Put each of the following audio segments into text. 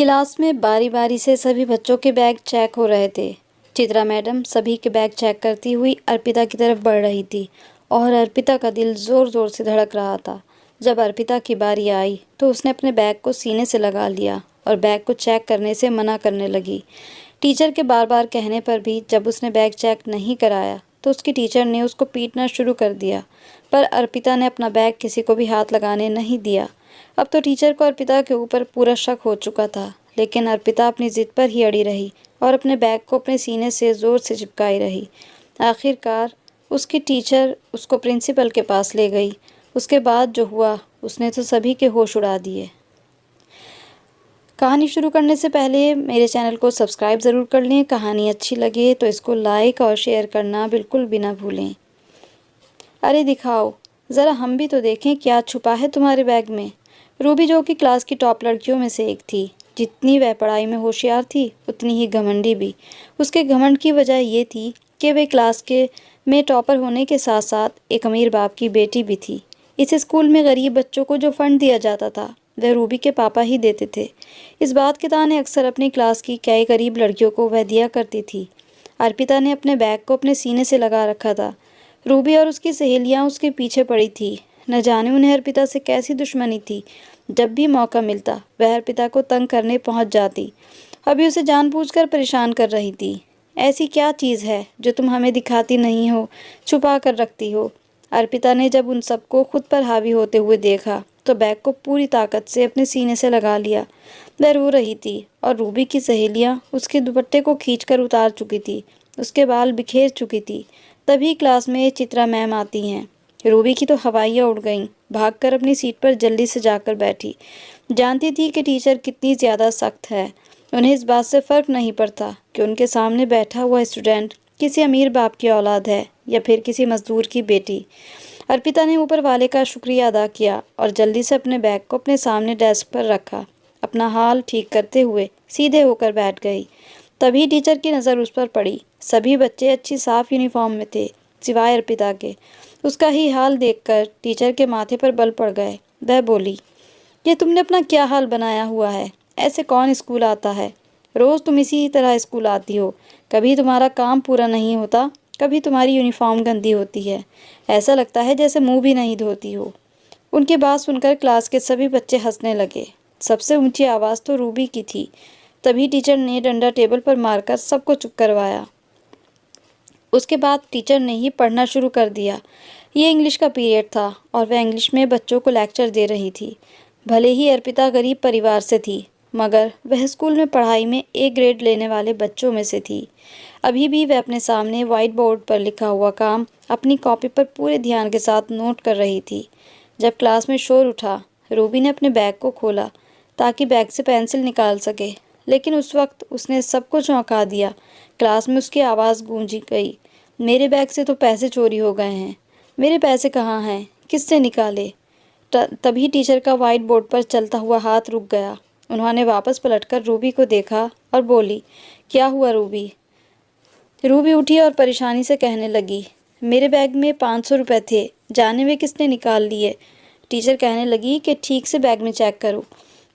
Class में बारी बारी से सभी बच्चों के बैग चेक हो रहे थे। चित्रा मैडम सभी के बैग चेक करती हुई अर्पिता की तरफ बढ़ रही थी और अर्पिता का दिल ज़ोर ज़ोर से धड़क रहा था। जब अर्पिता की बारी आई तो उसने अपने बैग को सीने से लगा लिया और बैग को चेक करने से मना करने लगी। टीचर के बार बार कहने पर भी जब उसने बैग चेक नहीं कराया तो उसकी टीचर ने उसको पीटना शुरू कर दिया, पर अर्पिता ने अपना बैग किसी को भी हाथ लगाने नहीं दिया। अब तो टीचर को अर्पिता के ऊपर पूरा शक हो चुका था, लेकिन अर्पिता अपनी ज़िद पर ही अड़ी रही और अपने बैग को अपने सीने से ज़ोर से चिपकाई रही। आखिरकार उसकी टीचर उसको प्रिंसिपल के पास ले गई। उसके बाद जो हुआ उसने तो सभी के होश उड़ा दिए। कहानी शुरू करने से पहले मेरे चैनल को सब्सक्राइब ज़रूर कर लें। कहानी अच्छी लगे तो इसको लाइक और शेयर करना बिल्कुल भी ना भूलें। अरे दिखाओ, ज़रा हम भी तो देखें क्या छुपा है तुम्हारे बैग में। रूबी, जो कि क्लास की टॉप लड़कियों में से एक थी, जितनी वह पढ़ाई में होशियार थी उतनी ही घमंडी भी। उसके घमंड की वजह ये थी कि वह क्लास के में टॉपर होने के साथ साथ एक अमीर बाप की बेटी भी थी। इस स्कूल में गरीब बच्चों को जो फंड दिया जाता था वह रूबी के पापा ही देते थे। इस बात के ताने अक्सर अपनी क्लास की कई गरीब लड़कियों को वह दिया करती थी। अर्पिता ने अपने बैग को अपने सीने से लगा रखा था। रूबी और उसकी सहेलियां उसके पीछे पड़ी थी। न जाने उन्हें अर्पिता से कैसी दुश्मनी थी। जब भी मौका मिलता वह अर्पिता को तंग करने पहुंच जाती। अभी उसे जानबूझकर परेशान कर रही थी। ऐसी क्या चीज़ है जो तुम हमें दिखाती नहीं हो, छुपा कर रखती हो। अर्पिता ने जब उन सबको खुद पर हावी होते हुए देखा तो बैग को पूरी ताकत से अपने सीने से लगा लिया। वह रो रही थी और रूबी की सहेलियां उसके दुपट्टे को खींचकर उतार चुकी थी। उसके बाल बिखेर चुकी थी। तभी क्लास में चित्रा मैम आती हैं। रूबी की तो हवाइयाँ उड़ गईं। भागकर अपनी सीट पर जल्दी से जाकर बैठी। जानती थी कि टीचर कितनी ज़्यादा सख्त है। उन्हें इस बात से फ़र्क नहीं पड़ता कि उनके सामने बैठा हुआ स्टूडेंट किसी अमीर बाप की औलाद है या फिर किसी मजदूर की बेटी। अर्पिता ने ऊपर वाले का शुक्रिया अदा किया और जल्दी से अपने बैग को अपने सामने डेस्क पर रखा। अपना हाल ठीक करते हुए सीधे होकर बैठ गई। तभी टीचर की नज़र उस पर पड़ी। सभी बच्चे अच्छी साफ यूनिफॉर्म में थे सिवाय अर्पिता के। उसका ही हाल देखकर टीचर के माथे पर बल पड़ गए। वह बोली, ये तुमने अपना क्या हाल बनाया हुआ है? ऐसे कौन स्कूल आता है? रोज़ तुम इसी तरह स्कूल आती हो। कभी तुम्हारा काम पूरा नहीं होता, कभी तुम्हारी यूनिफॉर्म गंदी होती है। ऐसा लगता है जैसे मुंह भी नहीं धोती हो। उनकी बात सुनकर क्लास के सभी बच्चे हंसने लगे। सबसे ऊंची आवाज़ तो रूबी की थी। तभी टीचर ने डंडा टेबल पर मारकर सबको चुप करवाया। उसके बाद टीचर ने ही पढ़ना शुरू कर दिया। ये इंग्लिश का पीरियड था और वह इंग्लिश में बच्चों को लेक्चर दे रही थी। भले ही अर्पिता गरीब परिवार से थी, मगर वह स्कूल में पढ़ाई में ए ग्रेड लेने वाले बच्चों में से थी। अभी भी वह अपने सामने वाइट बोर्ड पर लिखा हुआ काम अपनी कॉपी पर पूरे ध्यान के साथ नोट कर रही थी। जब क्लास में शोर उठा, रूबी ने अपने बैग को खोला ताकि बैग से पेंसिल निकाल सके, लेकिन उस वक्त उसने सबको चौंका दिया। क्लास में उसकी आवाज़ गूंजी गई, मेरे बैग से तो पैसे चोरी हो गए हैं। मेरे पैसे कहाँ हैं? किसने निकाले? तभी टीचर का वाइट बोर्ड पर चलता हुआ हाथ रुक गया। उन्होंने वापस पलटकर रूबी को देखा और बोली, क्या हुआ रूबी? रूबी उठी और परेशानी से कहने लगी, मेरे बैग में 500 रुपये थे, जाने में किसने निकाल लिए। टीचर कहने लगी कि ठीक से बैग में चेक करो,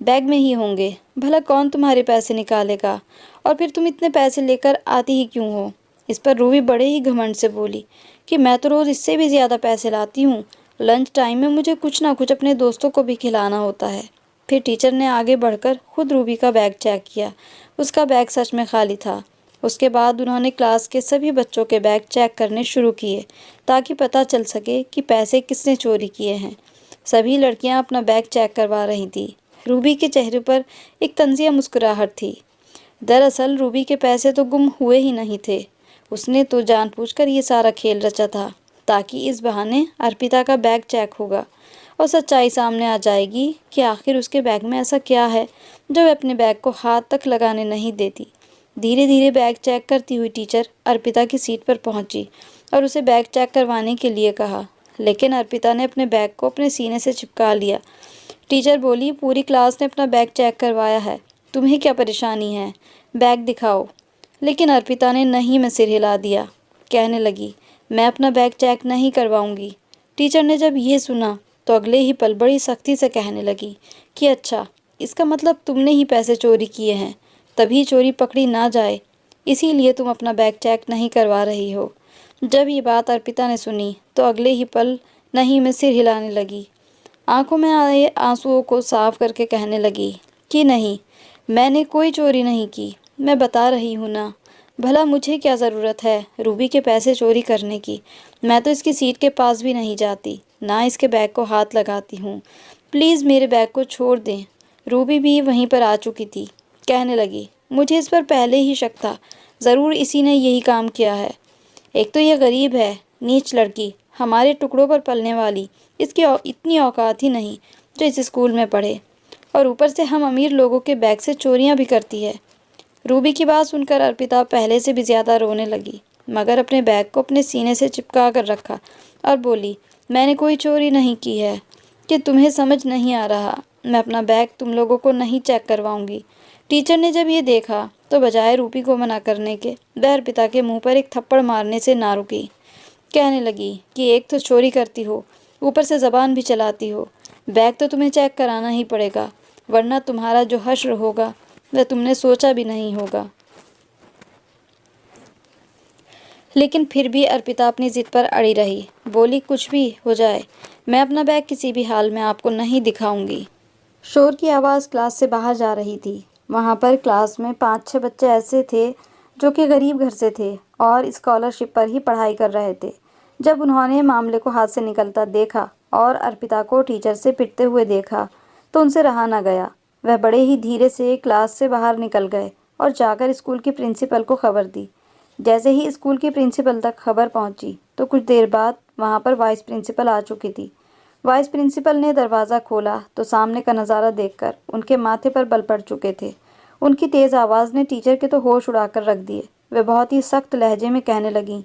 बैग में ही होंगे। भला कौन तुम्हारे पैसे निकालेगा? और फिर तुम इतने पैसे लेकर आती ही क्यों हो? इस पर रूबी बड़े ही घमंड से बोली कि मैं तो रोज़ इससे भी ज़्यादा पैसे लाती हूँ। लंच टाइम में मुझे कुछ ना कुछ अपने दोस्तों को भी खिलाना होता है। फिर टीचर ने आगे बढ़कर खुद रूबी का बैग चेक किया। उसका बैग सच में खाली था। उसके बाद उन्होंने क्लास के सभी बच्चों के बैग चेक करने शुरू किए ताकि पता चल सके कि पैसे किसने चोरी किए हैं। सभी लड़कियां अपना बैग चेक करवा रही थी। रूबी के चेहरे पर एक तंजिया मुस्कुराहट थी। दरअसल रूबी के पैसे तो गुम हुए ही नहीं थे। उसने तो जानबूझकर ये सारा खेल रचा था ताकि इस बहाने अर्पिता का बैग चेक होगा और सच्चाई सामने आ जाएगी कि आखिर उसके बैग में ऐसा क्या है जो वह अपने बैग को हाथ तक लगाने नहीं देती। धीरे धीरे बैग चेक करती हुई टीचर अर्पिता की सीट पर पहुंची और उसे बैग चेक करवाने के लिए कहा, लेकिन अर्पिता ने अपने बैग को अपने सीने से चिपका लिया। टीचर बोली, पूरी क्लास ने अपना बैग चेक करवाया है, तुम्हें क्या परेशानी है? बैग दिखाओ। लेकिन अर्पिता ने नहीं में सिर हिला दिया। कहने लगी, मैं अपना बैग चेक नहीं करवाऊंगी। टीचर ने जब ये सुना तो अगले ही पल बड़ी सख्ती से कहने लगी कि अच्छा, इसका मतलब तुमने ही पैसे चोरी किए हैं, तभी चोरी पकड़ी ना जाए इसीलिए तुम अपना बैग चेक नहीं करवा रही हो। जब ये बात अर्पिता ने सुनी तो अगले ही पल नहीं में सिर हिलाने लगी। आंखों में आए आंसुओं को साफ करके कहने लगी कि नहीं, मैंने कोई चोरी नहीं की, मैं बता रही हूँ ना। भला मुझे क्या ज़रूरत है रूबी के पैसे चोरी करने की। मैं तो इसकी सीट के पास भी नहीं जाती, ना इसके बैग को हाथ लगाती हूँ। प्लीज़ मेरे बैग को छोड़ दें। रूबी भी वहीं पर आ चुकी थी। कहने लगी, मुझे इस पर पहले ही शक था, ज़रूर इसी ने यही काम किया है। एक तो यह गरीब है, नीच लड़की, हमारे टुकड़ों पर पलने वाली, इसकी इतनी औकात ही नहीं जो इस स्कूल में पढ़े, और ऊपर से हम अमीर लोगों के बैग से चोरियां भी करती है। रूबी की बात सुनकर अर्पिता पहले से भी ज़्यादा रोने लगी, मगर अपने बैग को अपने सीने से चिपका कर रखा और बोली, मैंने कोई चोरी नहीं की है। कि तुम्हें समझ नहीं आ रहा, मैं अपना बैग तुम लोगों को नहीं चेक करवाऊंगी। टीचर ने जब ये देखा तो बजाय रूबी को मना करने के वह अर्पिता के मुंह पर एक थप्पड़ मारने से ना रुकी। कहने लगी कि एक तो चोरी करती हो, ऊपर से ज़बान भी चलाती हो। बैग तो तुम्हें चेक कराना ही पड़ेगा, वरना तुम्हारा जो हश्र होगा वह तुमने सोचा भी नहीं होगा। लेकिन फिर भी अर्पिता अपनी ज़िद पर अड़ी रही। बोली, कुछ भी हो जाए मैं अपना बैग किसी भी हाल में आपको नहीं दिखाऊंगी। शोर की आवाज़ क्लास से बाहर जा रही थी। वहाँ पर क्लास में 5-6 बच्चे ऐसे थे जो कि गरीब घर से थे और स्कॉलरशिप पर ही पढ़ाई कर रहे थे। जब उन्होंने मामले को हाथ से निकलता देखा और अर्पिता को टीचर से पिटते हुए देखा तो उनसे रहा न गया। वह बड़े ही धीरे से क्लास से बाहर निकल गए और जाकर स्कूल की प्रिंसिपल को खबर दी। जैसे ही स्कूल की प्रिंसिपल तक खबर पहुंची तो कुछ देर बाद वहां पर वाइस प्रिंसिपल आ चुकी थी। वाइस प्रिंसिपल ने दरवाज़ा खोला तो सामने का नज़ारा देखकर उनके माथे पर बल पड़ चुके थे। उनकी तेज़ आवाज़ ने टीचर के तो होश उड़ाकर रख दिए। वे बहुत ही सख्त लहजे में कहने लगीं,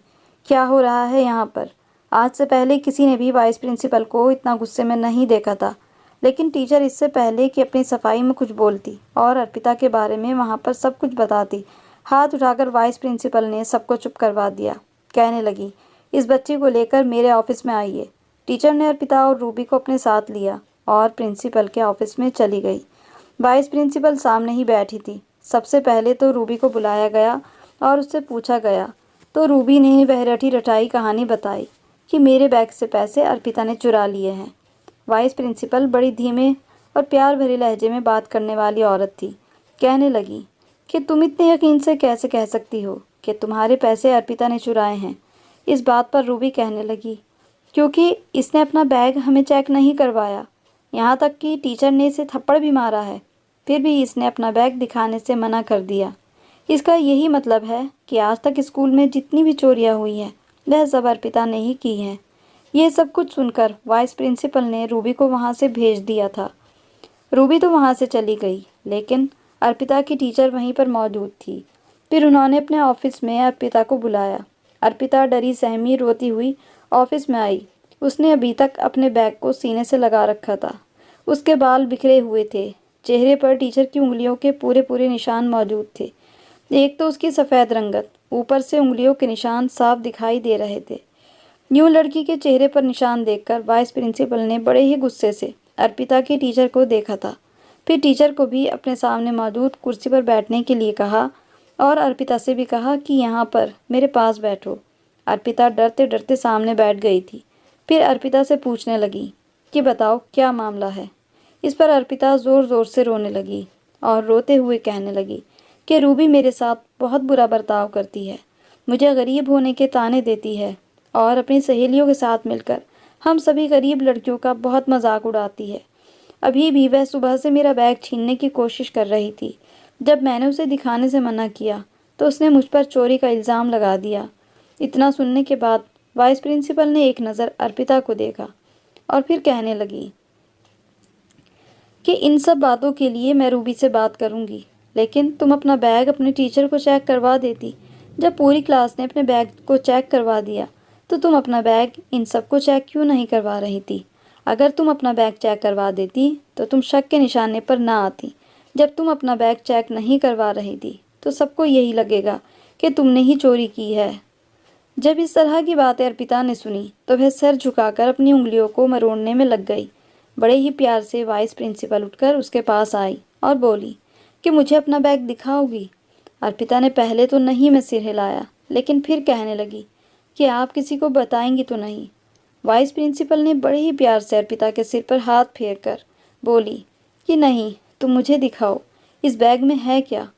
क्या हो रहा है यहाँ पर? आज से पहले किसी ने भी वाइस प्रिंसिपल को इतना गुस्से में नहीं देखा था। लेकिन टीचर इससे पहले कि अपनी सफाई में कुछ बोलती और अर्पिता के बारे में वहाँ पर सब कुछ बताती, हाथ उठाकर वाइस प्रिंसिपल ने सबको चुप करवा दिया। कहने लगी, इस बच्ची को लेकर मेरे ऑफिस में आइए। टीचर ने अर्पिता और रूबी को अपने साथ लिया और प्रिंसिपल के ऑफिस में चली गई। वाइस प्रिंसिपल सामने ही बैठी थी। सबसे पहले तो रूबी को बुलाया गया और उससे पूछा गया तो रूबी ने वह रटी रटाई कहानी बताई कि मेरे बैग से पैसे अर्पिता ने चुरा लिए हैं। वाइस प्रिंसिपल बड़ी धीमे और प्यार भरे लहजे में बात करने वाली औरत थी। कहने लगी कि तुम इतने यकीन से कैसे कह सकती हो कि तुम्हारे पैसे अर्पिता ने चुराए हैं। इस बात पर रूबी कहने लगी, क्योंकि इसने अपना बैग हमें चेक नहीं करवाया, यहाँ तक कि टीचर ने इसे थप्पड़ भी मारा है, फिर भी इसने अपना बैग दिखाने से मना कर दिया। इसका यही मतलब है कि आज तक स्कूल में जितनी भी चोरियां हुई हैं वह सब अर्पिता ने ही की हैं। ये सब कुछ सुनकर वाइस प्रिंसिपल ने रूबी को वहाँ से भेज दिया था। रूबी तो वहाँ से चली गई, लेकिन अर्पिता की टीचर वहीं पर मौजूद थी। फिर उन्होंने अपने ऑफिस में अर्पिता को बुलाया। अर्पिता डरी सहमी रोती हुई ऑफिस में आई। उसने अभी तक अपने बैग को सीने से लगा रखा था। उसके बाल बिखरे हुए थे। चेहरे पर टीचर की उंगलियों के पूरे पूरे निशान मौजूद थे। एक तो उसकी सफ़ेद रंगत, ऊपर से उंगलियों के निशान साफ दिखाई दे रहे थे। न्यू लड़की के चेहरे पर निशान देखकर वाइस प्रिंसिपल ने बड़े ही गुस्से से अर्पिता की टीचर को देखा था। फिर टीचर को भी अपने सामने मौजूद कुर्सी पर बैठने के लिए कहा और अर्पिता से भी कहा कि यहाँ पर मेरे पास बैठो। अर्पिता डरते डरते सामने बैठ गई थी। फिर अर्पिता से पूछने लगी कि बताओ क्या मामला है। इस पर अर्पिता ज़ोर ज़ोर से रोने लगी और रोते हुए कहने लगी कि रूबी मेरे साथ बहुत बुरा बर्ताव करती है, मुझे गरीब होने के ताने देती है और अपनी सहेलियों के साथ मिलकर हम सभी गरीब लड़कियों का बहुत मजाक उड़ाती है। अभी भी वह सुबह से मेरा बैग छीनने की कोशिश कर रही थी। जब मैंने उसे दिखाने से मना किया तो उसने मुझ पर चोरी का इल्ज़ाम लगा दिया। इतना सुनने के बाद वाइस प्रिंसिपल ने एक नज़र अर्पिता को देखा और फिर कहने लगी कि इन सब बातों के लिए मैं रूबी से बात करूंगी, लेकिन तुम अपना बैग अपने टीचर को चेक करवा देती। जब पूरी क्लास ने अपने बैग को चेक करवा दिया तो तुम अपना बैग इन सबको चेक क्यों नहीं करवा रही थी? अगर तुम अपना बैग चेक करवा देती तो तुम शक के निशाने पर ना आती। जब तुम अपना बैग चेक नहीं करवा रही थी तो सबको यही लगेगा कि तुमने ही चोरी की है। जब इस तरह की बातें अर्पिता ने सुनी तो वह सर झुकाकर अपनी उंगलियों को मरोड़ने में लग गई। बड़े ही प्यार से वाइस प्रिंसिपल उठकर उसके पास आई और बोली कि मुझे अपना बैग दिखाओगी। अर्पिता ने पहले तो नहीं में सिर हिलाया, लेकिन फिर कहने लगी कि आप किसी को बताएंगी तो नहीं। वाइस प्रिंसिपल ने बड़े ही प्यार से अर्पिता के सिर पर हाथ फेर कर बोली कि नहीं, तुम मुझे दिखाओ, इस बैग में है क्या।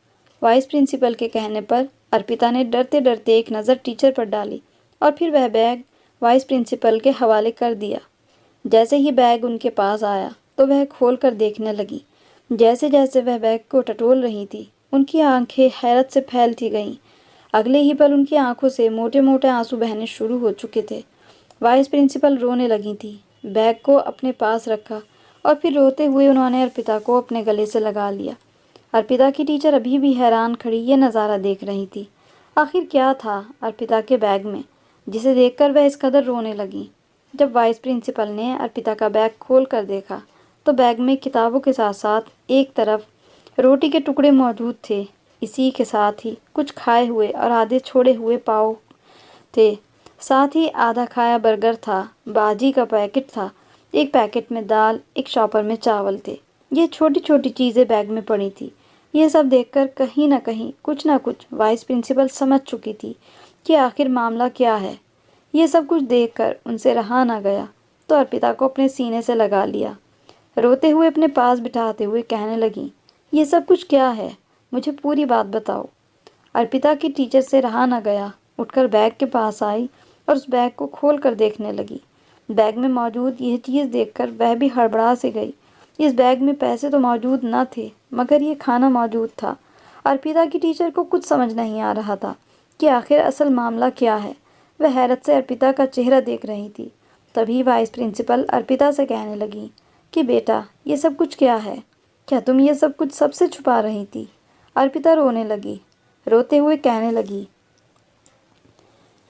वाइस प्रिंसिपल के कहने पर अर्पिता ने डरते डरते एक नज़र टीचर पर डाली और फिर वह बैग वाइस प्रिंसिपल के हवाले कर दिया। जैसे ही बैग उनके पास आया तो वह खोल कर देखने लगी। जैसे जैसे वह बैग को टटोल रही थी, उनकी आंखें हैरत से फैलती गईं। अगले ही पल उनकी आंखों से मोटे मोटे आंसू बहने शुरू हो चुके थे। वाइस प्रिंसिपल रोने लगी थी। बैग को अपने पास रखा और फिर रोते हुए उन्होंने अर्पिता को अपने गले से लगा लिया। अर्पिता की टीचर अभी भी हैरान खड़ी ये नज़ारा देख रही थी। आखिर क्या था अर्पिता के बैग में जिसे देखकर वह इस कदर रोने लगी। जब वाइस प्रिंसिपल ने अर्पिता का बैग खोल कर देखा तो बैग में किताबों के साथ साथ एक तरफ रोटी के टुकड़े मौजूद थे। इसी के साथ ही कुछ खाए हुए और आधे छोड़े हुए पाव थे। साथ ही आधा खाया बर्गर था, बाजी का पैकेट था, एक पैकेट में दाल, एक शॉपर में चावल थे। ये छोटी छोटी चीज़ें बैग में पड़ी थी। ये सब देखकर कहीं ना कहीं कुछ ना कुछ वाइस प्रिंसिपल समझ चुकी थी कि आखिर मामला क्या है। ये सब कुछ देखकर उनसे रहा ना गया तो अर्पिता को अपने सीने से लगा लिया। रोते हुए अपने पास बिठाते हुए कहने लगी, ये सब कुछ क्या है, मुझे पूरी बात बताओ। अर्पिता की टीचर से रहा ना गया, उठकर बैग के पास आई और उस बैग को खोल कर देखने लगी। बैग में मौजूद यह चीज़ देखकर वह भी हड़बड़ा से गई। इस बैग में पैसे तो मौजूद न थे, मगर ये खाना मौजूद था। अर्पिता की टीचर को कुछ समझ नहीं आ रहा था कि आखिर असल मामला क्या है। वह हैरत से अर्पिता का चेहरा देख रही थी। तभी वाइस प्रिंसिपल अर्पिता से कहने लगी कि बेटा, ये सब कुछ क्या है? क्या तुम ये सब कुछ सबसे छुपा रही थी? अर्पिता रोने लगी। रोते हुए कहने लगी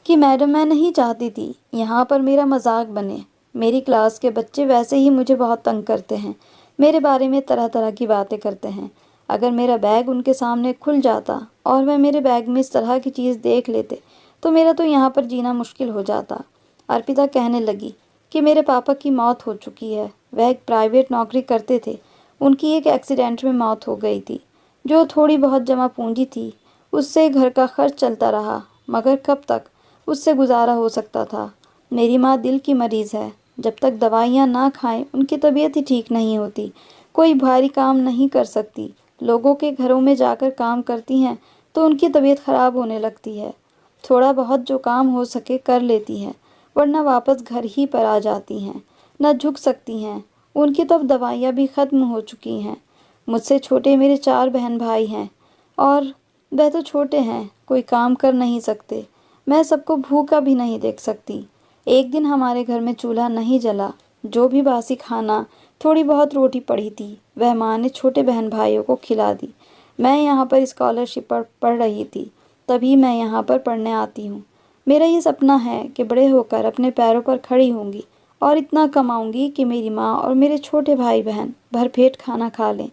कि मैडम, मैं नहीं चाहती थी यहाँ पर मेरा मजाक बने। मेरी क्लास के बच्चे वैसे ही मुझे बहुत तंग करते हैं, मेरे बारे में तरह तरह की बातें करते हैं। अगर मेरा बैग उनके सामने खुल जाता और वह मेरे बैग में इस तरह की चीज़ देख लेते तो मेरा तो यहाँ पर जीना मुश्किल हो जाता। अर्पिता कहने लगी कि मेरे पापा की मौत हो चुकी है। वह एक प्राइवेट नौकरी करते थे। उनकी एक एक्सीडेंट में मौत हो गई थी। जो थोड़ी बहुत जमा पूंजी थी उससे घर का खर्च चलता रहा, मगर कब तक उससे गुजारा हो सकता था। मेरी माँ दिल की मरीज़ है। जब तक दवाइयाँ ना खाएं उनकी तबीयत ही ठीक नहीं होती। कोई भारी काम नहीं कर सकती। लोगों के घरों में जाकर काम करती हैं तो उनकी तबीयत ख़राब होने लगती है। थोड़ा बहुत जो काम हो सके कर लेती हैं, वरना वापस घर ही पर आ जाती हैं। न झुक सकती हैं। उनकी तो अब दवाइयाँ भी ख़त्म हो चुकी हैं। मुझसे छोटे मेरे 4 बहन भाई हैं और वह तो छोटे हैं, कोई काम कर नहीं सकते। मैं सबको भूखा भी नहीं देख सकती। एक दिन हमारे घर में चूल्हा नहीं जला। जो भी बासी खाना, थोड़ी बहुत रोटी पड़ी थी, वह माँ ने छोटे बहन भाइयों को खिला दी। मैं यहाँ पर स्कॉलरशिप पर पढ़ रही थी, तभी मैं यहाँ पर पढ़ने आती हूँ। मेरा ये सपना है कि बड़े होकर अपने पैरों पर खड़ी होंगी और इतना कमाऊँगी कि मेरी माँ और मेरे छोटे भाई बहन भरपेट खाना खा लें।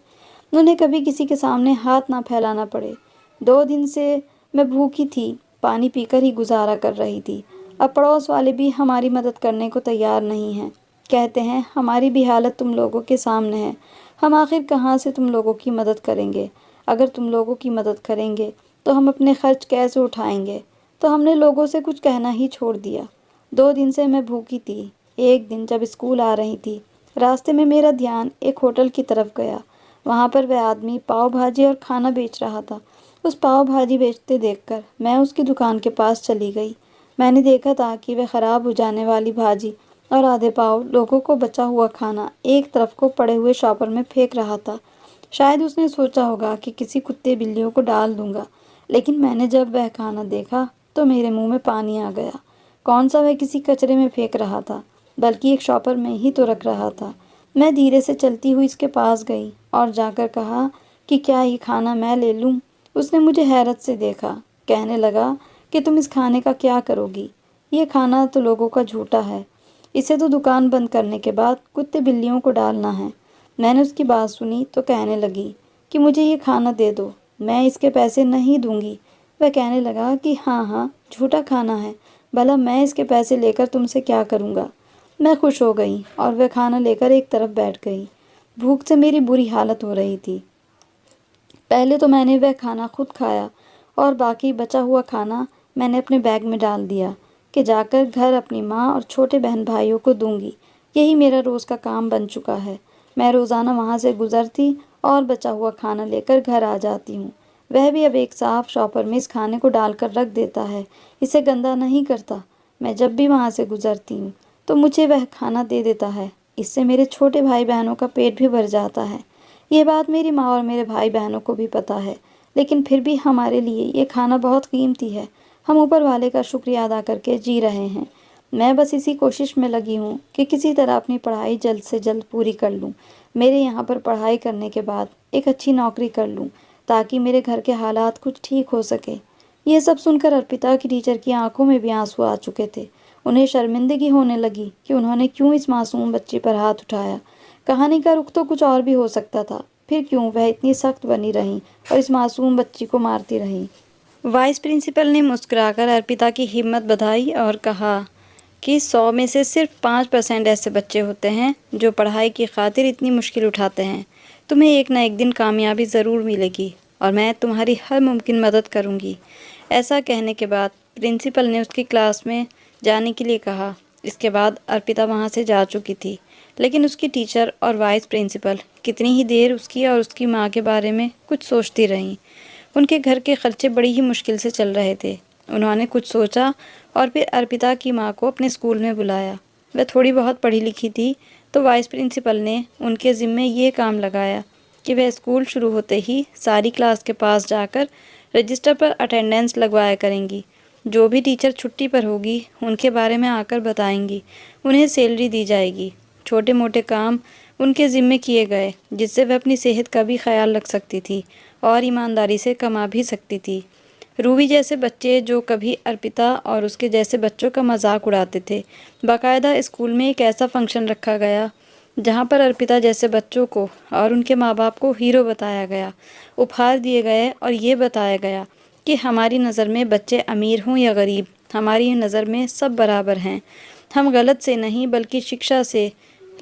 उन्हें कभी किसी के सामने हाथ ना फैलाना पड़े। 2 दिन से मैं भूखी थी, पानी पीकर ही गुजारा कर रही थी। अब पड़ोस वाले भी हमारी मदद करने को तैयार नहीं हैं। कहते हैं हमारी भी हालत तुम लोगों के सामने है। हम आखिर कहाँ से तुम लोगों की मदद करेंगे? अगर तुम लोगों की मदद करेंगे तो हम अपने खर्च कैसे उठाएंगे? तो हमने लोगों से कुछ कहना ही छोड़ दिया। 2 दिन से मैं भूखी थी। एक दिन जब स्कूल आ रही थी, रास्ते में मेरा ध्यान एक होटल की तरफ गया। वहाँ पर वह आदमी पाव भाजी और खाना बेच रहा था। उस पाव भाजी बेचते देखकर मैं उसकी दुकान के पास चली गई। मैंने देखा था कि वह ख़राब हो जाने वाली भाजी और आधे पाव लोगों को बचा हुआ खाना एक तरफ को पड़े हुए शॉपर में फेंक रहा था। शायद उसने सोचा होगा कि किसी कुत्ते बिल्लियों को डाल दूंगा, लेकिन मैंने जब वह खाना देखा तो मेरे मुंह में पानी आ गया। कौन सा वह किसी कचरे में फेंक रहा था, बल्कि एक शॉपर में ही तो रख रहा था। मैं धीरे से चलती हुई इसके पास गई और जाकर कहा कि क्या ये खाना मैं ले लूँ? उसने मुझे हैरत से देखा। कहने लगा कि तुम इस खाने का क्या करोगी? ये खाना तो लोगों का झूठा है। इसे तो दुकान बंद करने के बाद कुत्ते बिल्लियों को डालना है। मैंने उसकी बात सुनी तो कहने लगी कि मुझे ये खाना दे दो, मैं इसके पैसे नहीं दूंगी। वह कहने लगा कि हाँ हाँ, झूठा खाना है, भला मैं इसके पैसे लेकर तुमसे क्या करूँगा? मैं खुश हो गई और वह खाना लेकर एक तरफ बैठ गई। भूख से मेरी बुरी हालत हो रही थी। पहले तो मैंने वह खाना खुद खाया और बाकी बचा हुआ खाना मैंने अपने बैग में डाल दिया कि जाकर घर अपनी माँ और छोटे बहन भाइयों को दूंगी। यही मेरा रोज़ का काम बन चुका है। मैं रोज़ाना वहाँ से गुजरती और बचा हुआ खाना लेकर घर आ जाती हूँ। वह भी अब एक साफ शॉपर में इस खाने को डालकर रख देता है, इसे गंदा नहीं करता। मैं जब भी वहाँ से गुजरती हूँ तो मुझे वह खाना दे देता है। इससे मेरे छोटे भाई बहनों का पेट भी भर जाता है। ये बात मेरी माँ और मेरे भाई बहनों को भी पता है, लेकिन फिर भी हमारे लिए ये खाना बहुत कीमती है। हम ऊपर वाले का शुक्रिया अदा करके जी रहे हैं। मैं बस इसी कोशिश में लगी हूँ कि किसी तरह अपनी पढ़ाई जल्द से जल्द पूरी कर लूँ। मेरे यहाँ पर पढ़ाई करने के बाद एक अच्छी नौकरी कर लूँ ताकि मेरे घर के हालात कुछ ठीक हो सके। ये सब सुनकर अर्पिता की टीचर की आंखों में भी आंसू आ चुके थे। उन्हें शर्मिंदगी होने लगी कि उन्होंने क्यों इस मासूम बच्ची पर हाथ उठाया। कहानी का रुख तो कुछ और भी हो सकता था। फिर क्यों वह इतनी सख्त बनी रहीं और इस मासूम बच्ची को मारती रहीं। वाइस प्रिंसिपल ने मुस्कुराकर अर्पिता की हिम्मत बधाई और कहा कि 100 में से सिर्फ 5% ऐसे बच्चे होते हैं जो पढ़ाई की खातिर इतनी मुश्किल उठाते हैं। तुम्हें एक ना एक दिन कामयाबी ज़रूर मिलेगी और मैं तुम्हारी हर मुमकिन मदद करूँगी। ऐसा कहने के बाद प्रिंसिपल ने उसकी क्लास में जाने के लिए कहा। इसके बाद अर्पिता वहाँ से जा चुकी थी, लेकिन उसकी टीचर और वाइस प्रिंसिपल कितनी ही देर उसकी और उसकी माँ के बारे में कुछ सोचती रहीं। उनके घर के खर्चे बड़ी ही मुश्किल से चल रहे थे। उन्होंने कुछ सोचा और फिर अर्पिता की माँ को अपने स्कूल में बुलाया। वह थोड़ी बहुत पढ़ी लिखी थी, तो वाइस प्रिंसिपल ने उनके ज़िम्मे ये काम लगाया कि वह स्कूल शुरू होते ही सारी क्लास के पास जाकर रजिस्टर पर अटेंडेंस लगवाया करेंगी। जो भी टीचर छुट्टी पर होगी उनके बारे में आकर बताएंगी। उन्हें सैलरी दी जाएगी। छोटे मोटे काम उनके ज़िम्मे किए गए, जिससे वह अपनी सेहत का भी ख्याल रख सकती थी और ईमानदारी से कमा भी सकती थी। रूबी जैसे बच्चे जो कभी अर्पिता और उसके जैसे बच्चों का मजाक उड़ाते थे। बाकायदा स्कूल में एक ऐसा फंक्शन रखा गया जहाँ पर अर्पिता जैसे बच्चों को और उनके माँ बाप को हीरो बताया गया, उपहार दिए गए और ये बताया गया कि हमारी नज़र में बच्चे अमीर हों या गरीब, हमारी नज़र में सब बराबर हैं। हम गलत से नहीं बल्कि शिक्षा से,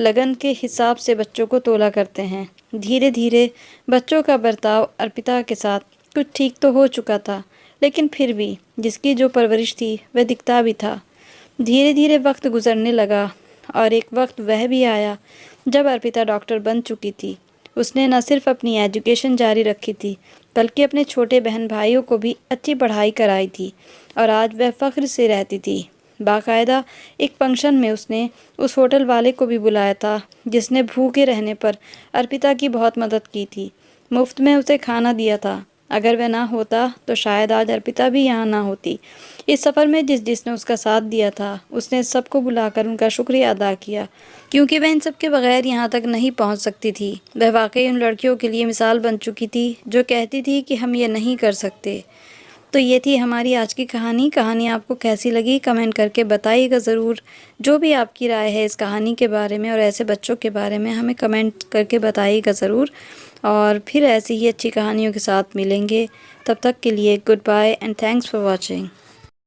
लगन के हिसाब से बच्चों को तोला करते हैं। धीरे धीरे बच्चों का बर्ताव अर्पिता के साथ कुछ ठीक तो हो चुका था, लेकिन फिर भी जिसकी जो परवरिश थी वह दिखता भी था। धीरे धीरे वक्त गुजरने लगा और एक वक्त वह भी आया जब अर्पिता डॉक्टर बन चुकी थी। उसने न सिर्फ अपनी एजुकेशन जारी रखी थी, बल्कि अपने छोटे बहन भाइयों को भी अच्छी पढ़ाई कराई थी और आज वह फ़ख्र से रहती थी। बाकायदा एक फंक्शन में उसने उस होटल वाले को भी बुलाया था जिसने भूखे रहने पर अर्पिता की बहुत मदद की थी। मुफ्त में उसे खाना दिया था। अगर वह ना होता तो शायद आज अर्पिता भी यहाँ ना होती। इस सफ़र में जिसने उसका साथ दिया था उसने सबको बुलाकर उनका शुक्रिया अदा किया, क्योंकि वह इन सब के बगैर यहाँ तक नहीं पहुँच सकती थी। वह वाकई उन लड़कियों के लिए मिसाल बन चुकी थी जो कहती थी कि हम ये नहीं कर सकते। तो ये थी हमारी आज की कहानी। कहानी आपको कैसी लगी कमेंट करके बताइएगा ज़रूर। जो भी आपकी राय है इस कहानी के बारे में और ऐसे बच्चों के बारे में हमें कमेंट करके बताइएगा ज़रूर। और फिर ऐसी ही अच्छी कहानियों के साथ मिलेंगे। तब तक के लिए goodbye and thanks for watching.